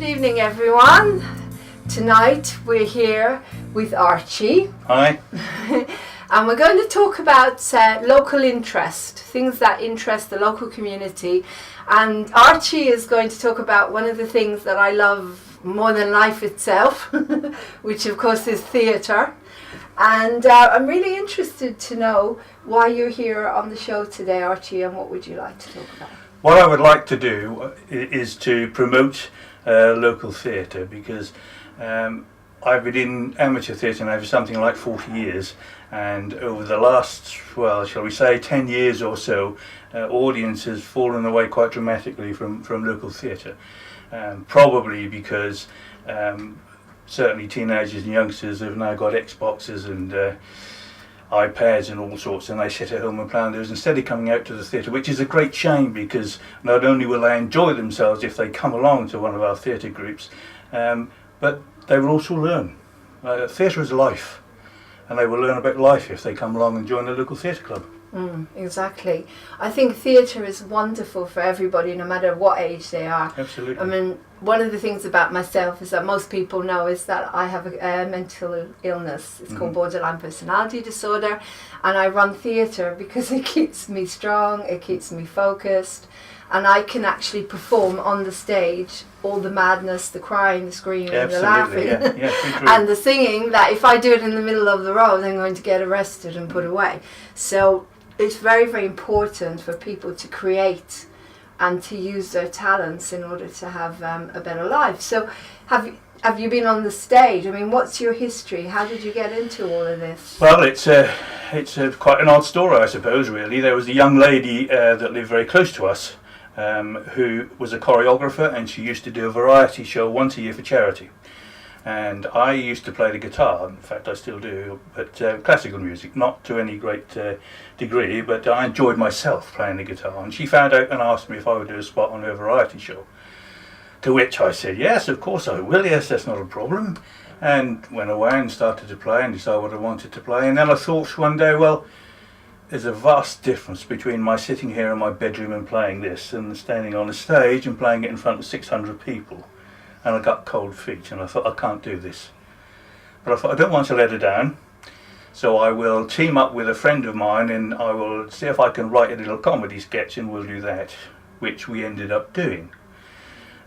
Good evening, everyone. Tonight we're here with Archie. Hi. And we're going to talk about local interest, things that interest the local community. And Archie is going to talk about one of the things that I love more than life itself, which of course is theatre. And I'm really interested to know why you're here on the show today, Archie, and what would you like to talk about? What I would like to do is to promote local theatre, because I've been in amateur theatre now for something like 40 years, and over the last, well, shall we say 10 years or so, audience has fallen away quite dramatically from local theatre, probably because certainly teenagers and youngsters have now got Xboxes and iPads and all sorts, and they sit at home and play on those instead of coming out to the theatre, which is a great shame, because not only will they enjoy themselves if they come along to one of our theatre groups, but they will also learn. Theatre is life, and they will learn about life if they come along and join the local theatre club. Exactly. I think theatre is wonderful for everybody, no matter what age they are. Absolutely. I mean, one of the things about myself is that most people know is that I have a mental illness. It's called borderline personality disorder, and I run theatre because it keeps me strong, it keeps me focused, and I can actually perform on the stage all the madness, the crying, the screaming, the laughing, and the singing, that if I do it in the middle of the road, I'm going to get arrested and put away. So it's very, very important for people to create and to use their talents in order to have a better life. So have you been on the stage? I mean, what's your history? How did you get into all of this? Well, it's quite an odd story, I suppose, really. There was a young lady that lived very close to us who was a choreographer, and she used to do a variety show once a year for charity. And I used to play the guitar, in fact I still do, but classical music, not to any great degree, but I enjoyed myself playing the guitar. And she found out and asked me if I would do a spot on her variety show. To which I said, yes, of course I will, yes, that's not a problem. And went away and started to play and decided what I wanted to play. And then I thought one day, well, there's a vast difference between my sitting here in my bedroom and playing this and standing on a stage and playing it in front of 600 people. And I got cold feet, and I thought, I can't do this. But I thought, I don't want to let her down, so I will team up with a friend of mine, and I will see if I can write a little comedy sketch, and we'll do that, which we ended up doing.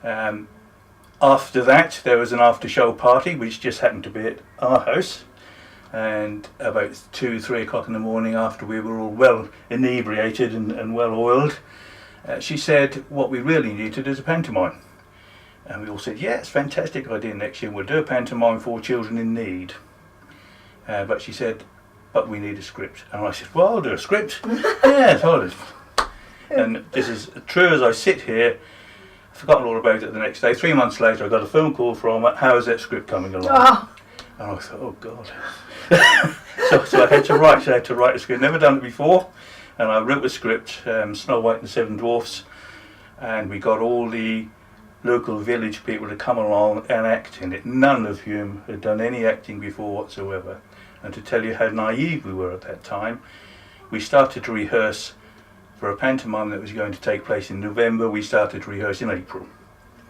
After that, there was an after-show party, which just happened to be at our house, and about 2-3 o'clock in the morning, after we were all well inebriated and well oiled, she said, what we really needed is a pantomime. And we all said, yes, fantastic idea, next year we'll do a pantomime for children in need. But she said, but we need a script. And I said, well, I'll do a script. Yes, I'll do. And this is true as I sit here. I've forgotten all about it the next day. 3 months later, I got a phone call from her, how is that script coming along? Oh. And I thought, oh God. so I had to write a script. Never done it before. And I wrote a script, Snow White and the Seven Dwarfs. And we got all the local village people to come along and act in it, none of whom had done any acting before whatsoever. And to tell you how naive we were at that time, we started to rehearse for a pantomime that was going to take place in November. We started to rehearse in April.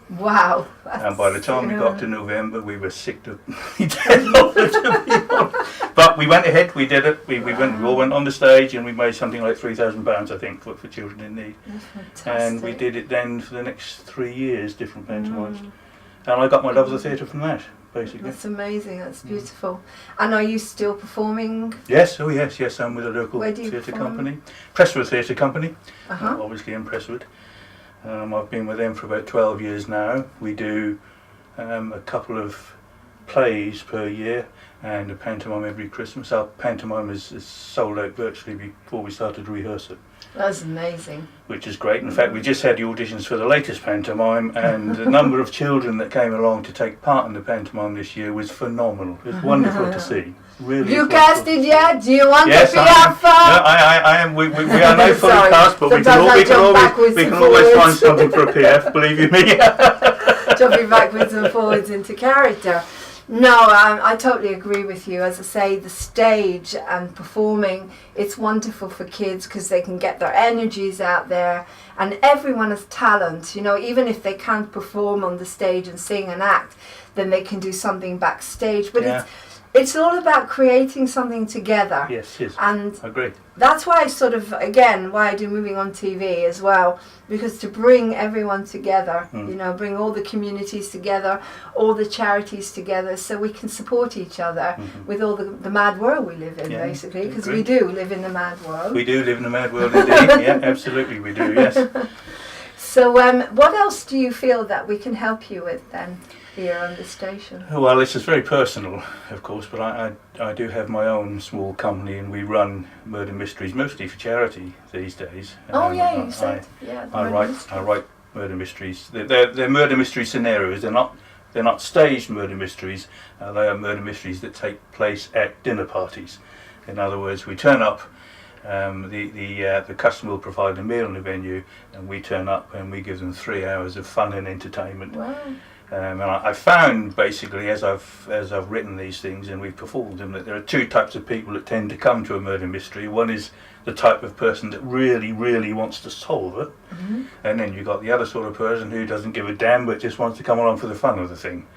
Wow. And by the time we got to November, we were sick to be dead. But we went ahead, we did it, we all went on the stage, and we made something like £3,000, I think, for children in need. And we did it then for the next 3 years, different pantomimes. And I got my love of the theatre from that, basically. That's amazing, that's beautiful. And are you still performing? Yes, oh yes, I'm with a local theatre company. Prestwood Theatre company, obviously in Prestwood. I've been with them for about 12 years now. We do a couple of plays per year and a pantomime every Christmas. Our pantomime is sold out virtually before we started to rehearse it. That's amazing. Which is great. In fact, we just had the auditions for the latest pantomime, and the number of children that came along to take part in the pantomime this year was phenomenal. It was wonderful to see. Really. You cast it yet? Do you want to be up? I am. We are now fully cast, but we can always find something for a PF, believe you me. Jumping backwards and forwards into character. No, I totally agree with you. As I say, the stage and performing, it's wonderful for kids because they can get their energies out there, and everyone has talent. You know, even if they can't perform on the stage and sing and act, then they can do something backstage. But it's all about creating something together. Yes, and I agree. That's why I sort of, again, why I do Moving on TV as well, because to bring everyone together, you know, bring all the communities together, all the charities together, so we can support each other with all the mad world we live in, basically, because we do live in the mad world. We do live in the mad world indeed. Yeah, absolutely we do, yes. So what else do you feel that we can help you with then here on the station? Well, this is very personal, of course, but I do have my own small company, and we run murder mysteries mostly for charity these days. You said, I write murder mysteries. They're murder mystery scenarios. They're not staged murder mysteries. They are murder mysteries that take place at dinner parties. In other words, we turn up. The customer will provide a meal in the venue, and we turn up and we give them 3 hours of fun and entertainment. Wow. And I found basically, as I've written these things and we've performed them, that there are two types of people that tend to come to a murder mystery. One is the type of person that really, really wants to solve it, and then you've got the other sort of person who doesn't give a damn but just wants to come along for the fun of the thing.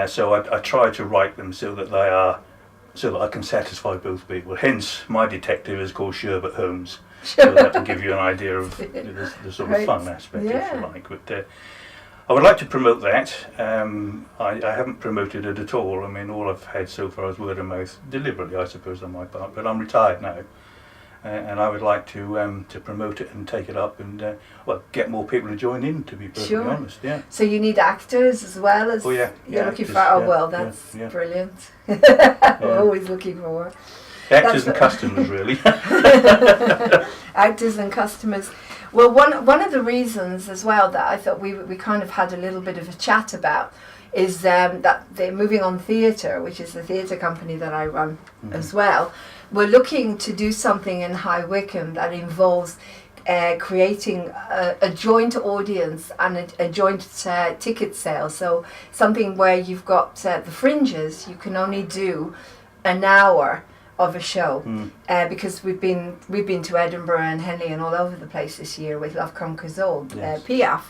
So I try to write them so that I can satisfy both people. Hence, my detective is called Sherbet Holmes, so that to give you an idea of the sort of fun aspect, if you like. But I would like to promote that. I haven't promoted it at all. I mean, all I've had so far is word of mouth, deliberately, I suppose, on my part. But I'm retired now, and I would like to promote it and take it up and get more people to join in. To be perfectly honest, yeah. So you need actors as well as you're looking for. Oh well, that's brilliant. We're always looking for actors and customers, really. Actors and customers. Well, one of the reasons as well that I thought we kind of had a little bit of a chat about is that the Moving On Theatre, which is the theatre company that I run as well, we're looking to do something in High Wycombe that involves creating a joint audience and a joint ticket sale. So something where you've got the fringes, you can only do an hour of a show, because we've been to Edinburgh and Henley and all over the place this year with Love Conquers All, Piaf,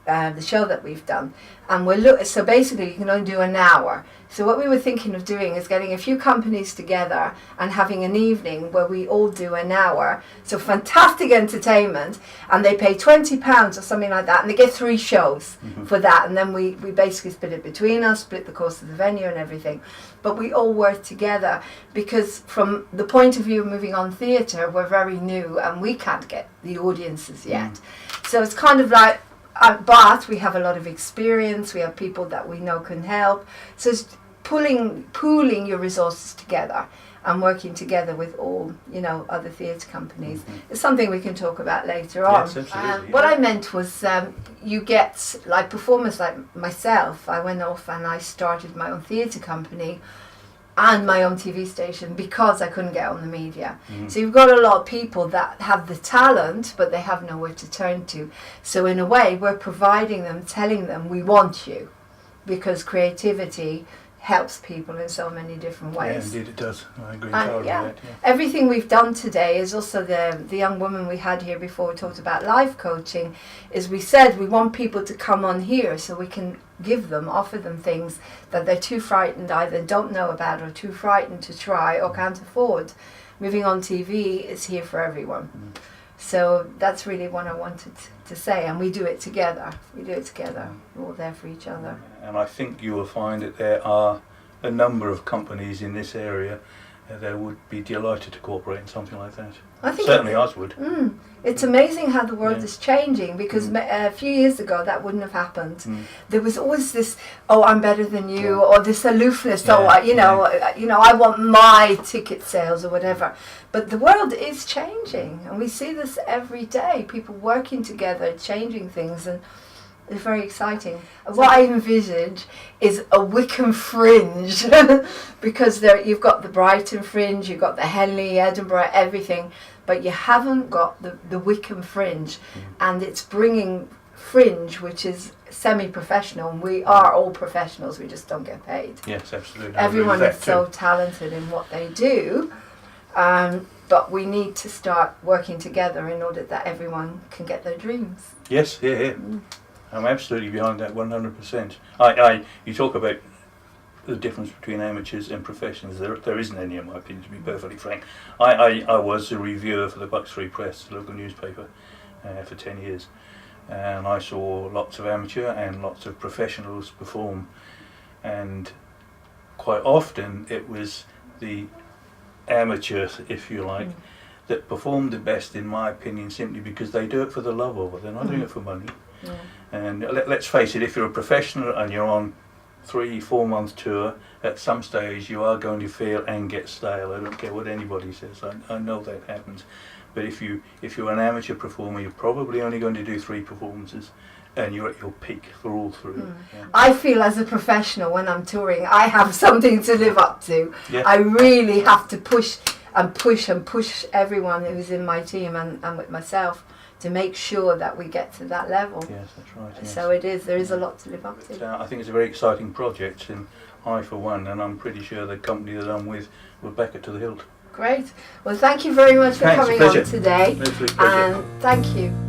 the show that we've done, and so basically you can only do an hour. So what we were thinking of doing is getting a few companies together and having an evening where we all do an hour. So fantastic entertainment, and they pay £20 or something like that, and they get 3 shows for that, and then we basically split it between us, split the cost of the venue and everything. But we all work together because from the point of view of Moving On Theatre, we're very new and we can't get the audiences yet. So it's kind of like, but we have a lot of experience, we have people that we know can help. So it's pooling your resources together and working together with all, other theatre companies. It's something we can talk about later on. Yes, absolutely. What I meant was you get, like performers like myself, I went off and I started my own theatre company and my own TV station because I couldn't get on the media. So you've got a lot of people that have the talent, but they have nowhere to turn to. So in a way, we're providing them, telling them, we want you, because creativity helps people in so many different ways. Yeah, indeed it does. I agree entirely with that. Yeah. Everything we've done today is also the young woman we had here before we talked about life coaching, is we said we want people to come on here so we can offer them things that they're too frightened, either don't know about or too frightened to try or can't afford. Moving On TV is here for everyone. So that's really what I wanted to say, and we do it together. We're all there for each other. And I think you will find that there are a number of companies in this area that would be delighted to cooperate in something like that. I think certainly ours would. It's amazing how the world is changing, because a few years ago that wouldn't have happened. There was always this, I'm better than you, or this aloofness, I want my ticket sales or whatever. But the world is changing, and we see this every day, people working together, changing things, and it's very exciting. What I envisage is a Wycombe fringe, because you've got the Brighton fringe, you've got the Henley, Edinburgh, everything, but you haven't got the Wycombe fringe, and it's bringing fringe, which is semi-professional, and we are all professionals, we just don't get paid. Yes, absolutely. Everyone is so talented in what they do, but we need to start working together in order that everyone can get their dreams. Yes, yeah. I'm absolutely behind that 100%. You talk about the difference between amateurs and professionals. There isn't any, in my opinion, to be perfectly frank. I was a reviewer for the Bucks-Free Press, the local newspaper, for 10 years. And I saw lots of amateur and lots of professionals perform. And quite often it was the amateurs, if you like, that performed the best, in my opinion, simply because they do it for the love of it. They're not doing it for money. And let's face it, if you're a professional and you're on 3-4 month tour, at some stage you are going to feel and get stale. I don't care what anybody says. I know that happens. But if you're an amateur performer, you're probably only going to do 3 performances, and you're at your peak for all through. Yeah. I feel as a professional when I'm touring, I have something to live up to. Yeah. I really have to push everyone who's in my team and with myself to make sure that we get to that level. Yes, that's right. Yes. So there is a lot to live up to. I think it's a very exciting project, and I, for one, and I'm pretty sure the company that I'm with will back it to the hilt. Great. Well, thank you very much for coming on today. Pleasure. And thank you.